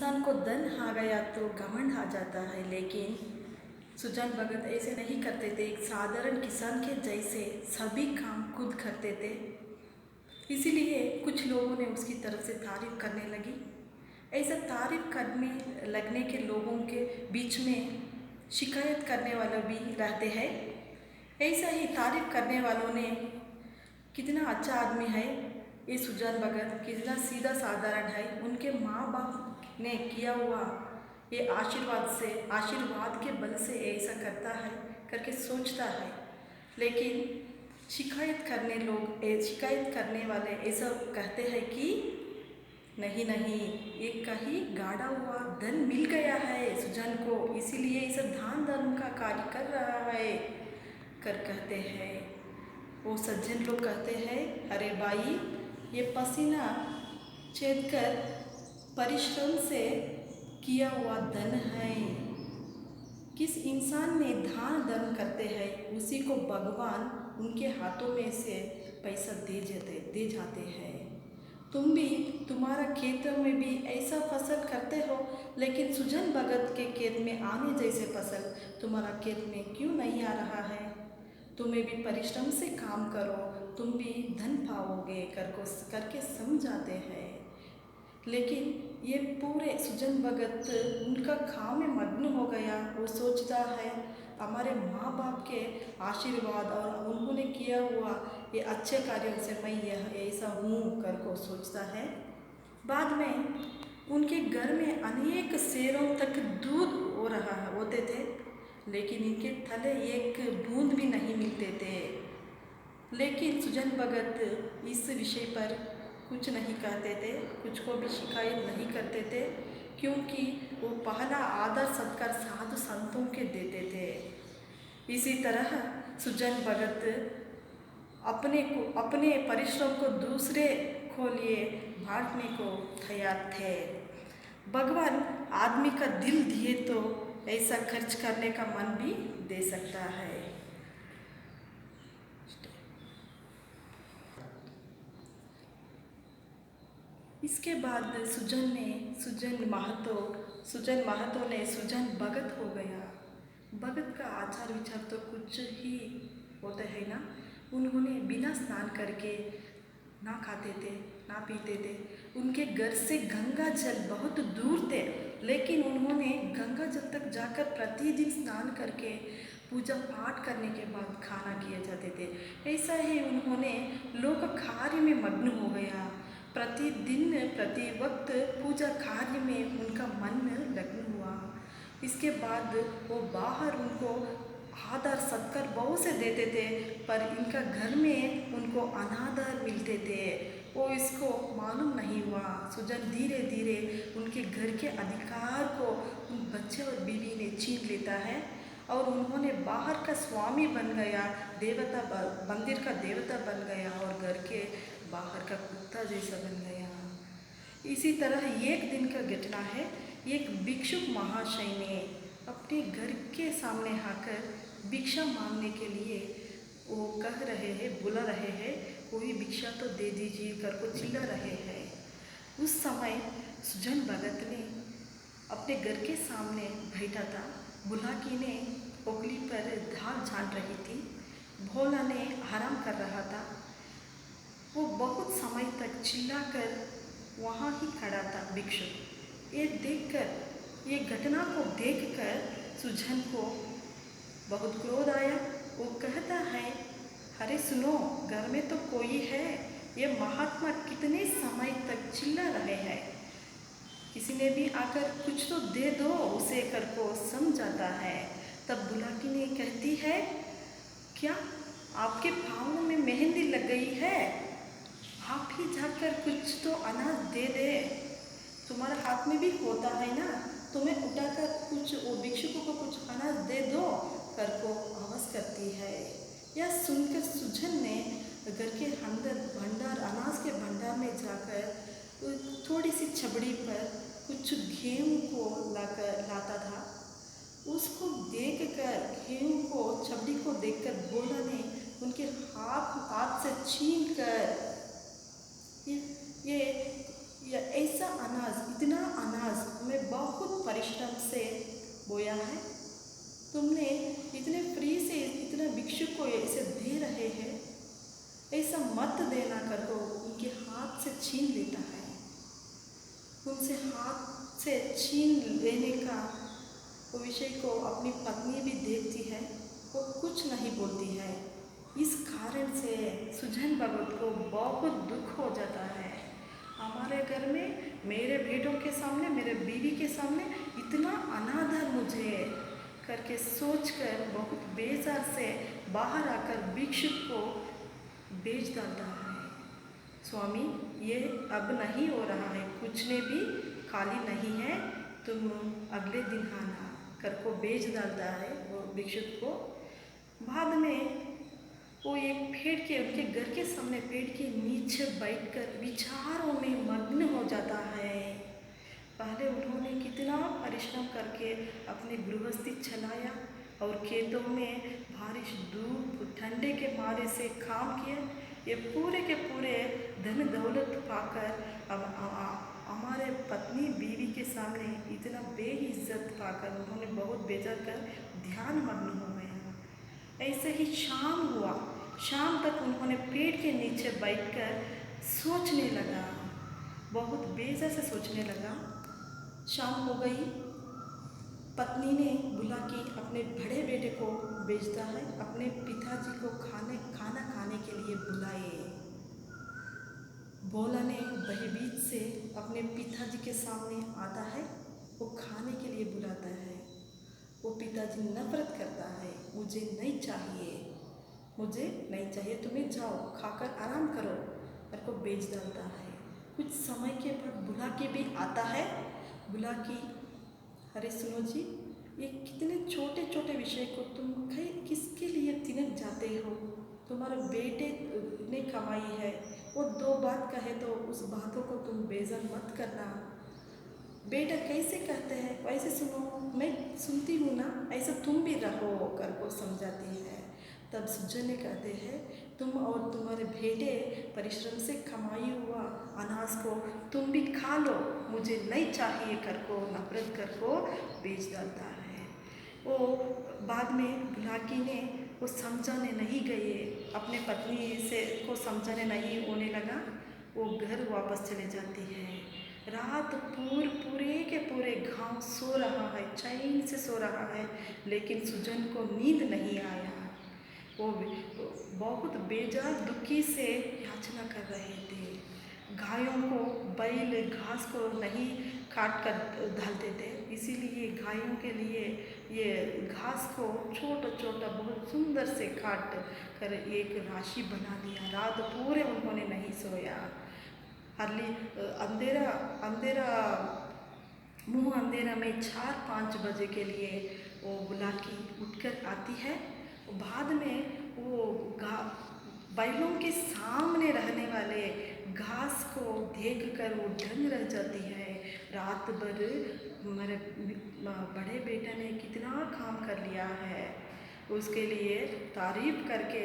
इंसान को धन आ गया तो घमंड आ जाता है, लेकिन सुजान भगत ऐसे नहीं करते थे। एक साधारण किसान के जैसे सभी काम खुद करते थे। इसीलिए कुछ लोगों ने उसकी तरफ से तारीफ करने लगी। ऐसा तारीफ करने लगने के लोगों के बीच में शिकायत करने वाले भी रहते हैं। ऐसा ही तारीफ करने वालों ने कितना अच्छा आदमी है ये सुजान भगत, कितना सीधा साधारण है, उनके माँ बाप ने किया हुआ ये आशीर्वाद के बल से ऐसा करता है करके सोचता है। लेकिन शिकायत करने वाले ऐसा कहते हैं कि नहीं नहीं, ये कहीं गाड़ा हुआ धन मिल गया है सुजान को, इसीलिए इसे दान धर्म का कार्य कर रहा है कहते हैं। वो सज्जन लोग कहते हैं, अरे भाई, ये पसीना छेद कर परिश्रम से किया हुआ धन है। किस इंसान ने दान धर्म करते हैं उसी को भगवान उनके हाथों में से पैसा दे जाते हैं। तुम भी तुम्हारा खेतों में भी ऐसा फसल करते हो, लेकिन सुजान भगत के खेत में आने जैसे फसल तुम्हारा खेत में क्यों नहीं आ रहा है? तुम्हें भी परिश्रम से काम करो, तुम भी धन पाओगे करके समझाते हैं। लेकिन ये पूरे सुजान भगत उनका काम में मग्न हो गया। वो सोचता है हमारे माँ बाप के आशीर्वाद और उन्होंने किया हुआ ये अच्छे कार्यों से मैं यह ऐसा हूँ करके सोचता है। बाद में उनके घर में अनेक शेरों तक दूध होते थे, लेकिन इनके थले एक बूंद भी नहीं मिलते थे। लेकिन सुजान भगत इस विषय पर कुछ नहीं कहते थे, कुछ को भी शिकायत नहीं करते थे, क्योंकि वो पहला आदर सत्कार साधु संतों के देते थे। इसी तरह सुजान भगत अपने परिश्रम को दूसरे को लिए बांटने को तैयार थे। भगवान आदमी का दिल दिए तो ऐसा खर्च करने का मन भी दे सकता है। इसके बाद सुजान महतो ने सुजान भगत हो गया। भगत का आचार विचार तो कुछ ही होता है ना। उन्होंने बिना स्नान करके ना खाते थे ना पीते थे। उनके घर से गंगा जल बहुत दूर थे, लेकिन उन्होंने गंगा जल तक जाकर प्रतिदिन स्नान करके पूजा पाठ करने के बाद खाना किए जाते थे। ऐसा ही उन्होंने लोक कार्य में मग्न हो गया। प्रतिदिन प्रति वक्त पूजा कार्य में उनका मन लग्न हुआ। इसके बाद वो बाहर उनको आदर सत्कार बहुत से देते थे, पर इनका घर में उनको अनादर मिलते थे। वो इसको मालूम नहीं हुआ। सुजान धीरे धीरे उनके घर के अधिकार को उन बच्चे और बीवी ने छीन लेता है और उन्होंने बाहर का स्वामी बन गया, मंदिर का देवता बन गया और घर के बाहर का कुत्ता जैसा बन गया। इसी तरह एक दिन का घटना है। एक भिक्षुक महाशय ने अपने घर के सामने आकर भिक्षा मांगने के लिए वो बुला रहे हैं, कोई भिक्षा तो दे दीजिए करके चिल्ला रहे हैं। उस समय सुजान भगत ने अपने घर के सामने बैठा था। बुलाकी ने पोखली पर दाल छान रही थी। भोला ने आराम कर रहा था। वो बहुत समय तक चिल्लाकर वहाँ ही खड़ा था भिक्षुक। ये घटना को देखकर सुजान को बहुत क्रोध आया। वो कहता है, अरे सुनो, घर में तो कोई है, ये महात्मा कितने समय तक चिल्ला रहे हैं, किसी ने भी आकर कुछ तो दे दो उसे करको समझाता है। तब बुलाकी ने कहती है, क्या आपके पाँव में मेहंदी लग गई है? आप ही जाकर कुछ तो अनाज दे दे, तुम्हारे हाथ में भी होता है ना, तुम्हें उठाकर कुछ वो भिक्षुकों को कुछ अनाज दे दो करको आवाज़ करती है। यह सुनकर सुजान ने घर के अंदर अनाज के भंडार में जाकर थोड़ी सी छबड़ी पर कुछ गेहूँ को लाता था। उसको देखकर, गेहूँ को, छबड़ी को देखकर भोला ने उनके हाथ से छीन कर ये ऐसा अनाज, इतना अनाज मैं बहुत परिश्रम से बोया है। तुमने इतने फ्री से इतने भिक्षु को इसे दे रहे हैं, ऐसा मत देना कर को उनके हाथ से छीन लेता है। उनसे हाथ से छीन लेने का वो विषय को अपनी पत्नी भी देखती है, वो कुछ नहीं बोलती है। इस कारण से सुजन भगत को बहुत दुख हो जाता है। हमारे घर में मेरे बेटों के सामने, मेरे बीवी के सामने इतना अनादर मुझे करके सोचकर बहुत बेजार से बाहर आकर भिक्षुक को बेच डालता है। स्वामी, ये अब नहीं हो रहा है, कुछ ने भी खाली नहीं है, तुम अगले दिन आना कर को बेच डालता है वो भिक्षुक को। बाद में वो एक पेड़ के, उनके घर के सामने पेड़ के नीचे बैठकर विचारों में मग्न हो जाता है। पहले उन्होंने कितना परिश्रम करके अपनी गृहस्थी चलाया और खेतों में बारिश, धूप, ठंडे के मारे से काम किया। ये पूरे के पूरे धन दौलत पाकर अब हमारे पत्नी बीवी के सामने इतना बेइज्जत पाकर उन्होंने बहुत बेजार कर ध्यान मग्न हो गया। ऐसे ही शाम हुआ। शाम तक उन्होंने पेड़ के नीचे बैठकर सोचने लगा, बहुत बेजार से सोचने लगा। शाम हो गई। पत्नी ने बुला के अपने बड़े बेटे को भेजता है, अपने पिताजी को खाना खाने के लिए बुलाए। भोला ने भयभीत से अपने पिताजी के सामने आता है, वो खाने के लिए बुलाता है। वो पिताजी नफरत करता है, मुझे नहीं चाहिए, मुझे नहीं चाहिए, तुम्हें जाओ खाकर आराम करो, मेरे को बेच डालता है। कुछ समय के बाद बुला के भी आता है। बुला की, अरे सुनो जी, ये कितने छोटे छोटे विषय को तुम किसके लिए तिनक जाते हो? तुम्हारे बेटे ने कमाई है, वो दो बात कहे तो उस बातों को तुम बेइज्जत मत करना। बेटा कैसे कहते हैं वैसे सुनो, मैं सुनती हूँ ना, ऐसा तुम भी रहो कर को समझाती है। तब सुजन ने कहते हैं, तुम और तुम्हारे बेटे परिश्रम से कमाई हुआ अनाज को तुम भी खा लो, मुझे नहीं चाहिए कर को नफरत कर को बेच डालता है। वो बाद में बुलाकी ने वो समझाने नहीं गए, अपने पत्नी से को समझाने नहीं होने लगा। वो घर वापस चले जाती है। रात पूरे के पूरे गांव सो रहा है, चैन से सो रहा है, लेकिन सुजन को नींद नहीं आया। वो बहुत बेजार दुखी से याचना कर रहे थे। गायों को बैल घास को नहीं काट कर डालते थे, इसीलिए गायों के लिए ये घास को छोटा छोटा बहुत सुंदर से काट कर एक राशि बना दिया। रात पूरे उन्होंने नहीं सोया। हरली अंधेरा मुँह अंधेरा में 4-5 बजे के लिए वो बुलाकी उठकर आती है। बाद में वो बैलों के सामने रहने वाले घास को देखकर वो दंग रह जाती है। रात भर मेरे बड़े बेटे ने कितना काम कर लिया है, उसके लिए तारीफ करके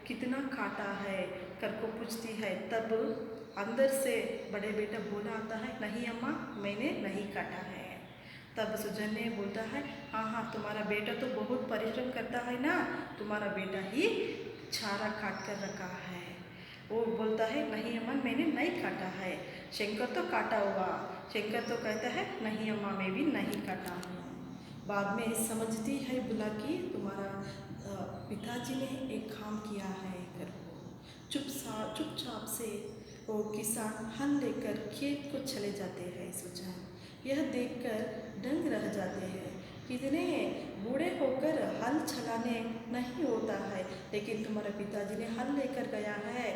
कितना काटा है कर को पूछती है। तब अंदर से बड़े बेटा बोला आता है, नहीं अम्मा, मैंने नहीं काटा है। तब सुजन ने बोलता है, हाँ हाँ, तुम्हारा बेटा तो बहुत परिश्रम करता है ना, तुम्हारा बेटा ही चारा काट कर रखा है। वो बोलता है, नहीं अम्मा, मैंने नहीं काटा है, शंकर तो काटा होगा। शंकर तो कहता है, नहीं अम्मा, मैं भी नहीं काटा हूँ। बाद में समझती है बुलाकी, तुम्हारा पिताजी ने एक काम किया है कर को। चुपचाप से वो किसान हल लेकर खेत को चले जाते हैं। सुजन यह देखकर दंग रह जाते हैं। कितने बूढ़े होकर हल चलाने नहीं होता है, लेकिन तुम्हारे पिताजी ने हल लेकर गया है,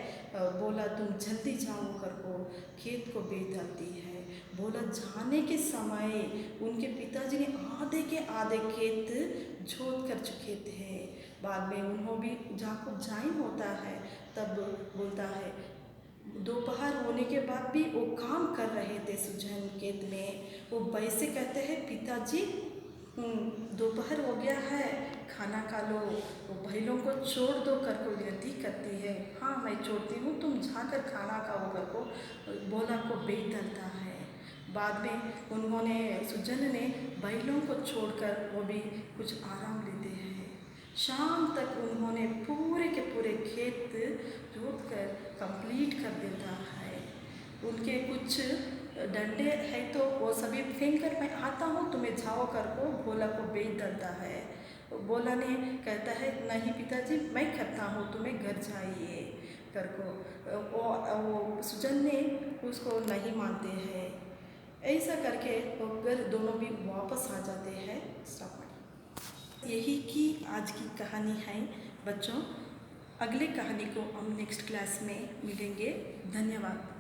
बोला तुम जल्दी जाओ कर को खेत को बेच डालती है। बोला जाने के समय उनके पिताजी ने आधे के आधे खेत जोत कर चुके थे। बाद में उन्होंने भी जाको जाइन होता है, तब बोलता है, दोपहर होने के बाद भी वो काम कर रहे थे सुजन खेत में। वो वैसे कहते हैं, पिताजी दोपहर हो गया है, खाना खा लो। वो बैलों को छोड़ दो कर को विनती करती है। हाँ, मैं छोड़ती हूँ, तुम जाकर खाना खाओ कर को बोला को बेच डालता है। बाद में उन्होंने सुजन ने बैलों को छोड़कर वो भी कुछ आराम लेते हैं। शाम तक उन्होंने पूरे के पूरे खेत जोत कर कंप्लीट कर देता है। उनके कुछ डंडे हैं तो वो सभी फेंक कर मैं आता हूँ, तुम्हें जाओ कर को भोला को बेच डालता है। भोला ने कहता है नहीं पिताजी मैं करता हूँ, तुम्हें घर जाइए कर को। वो सुजन ने उसको नहीं मानते हैं। ऐसा करके वो घर दोनों भी वापस आ जाते हैं। यही की आज की कहानी है बच्चों। अगले कहानी को हम नेक्स्ट क्लास में मिलेंगे। धन्यवाद।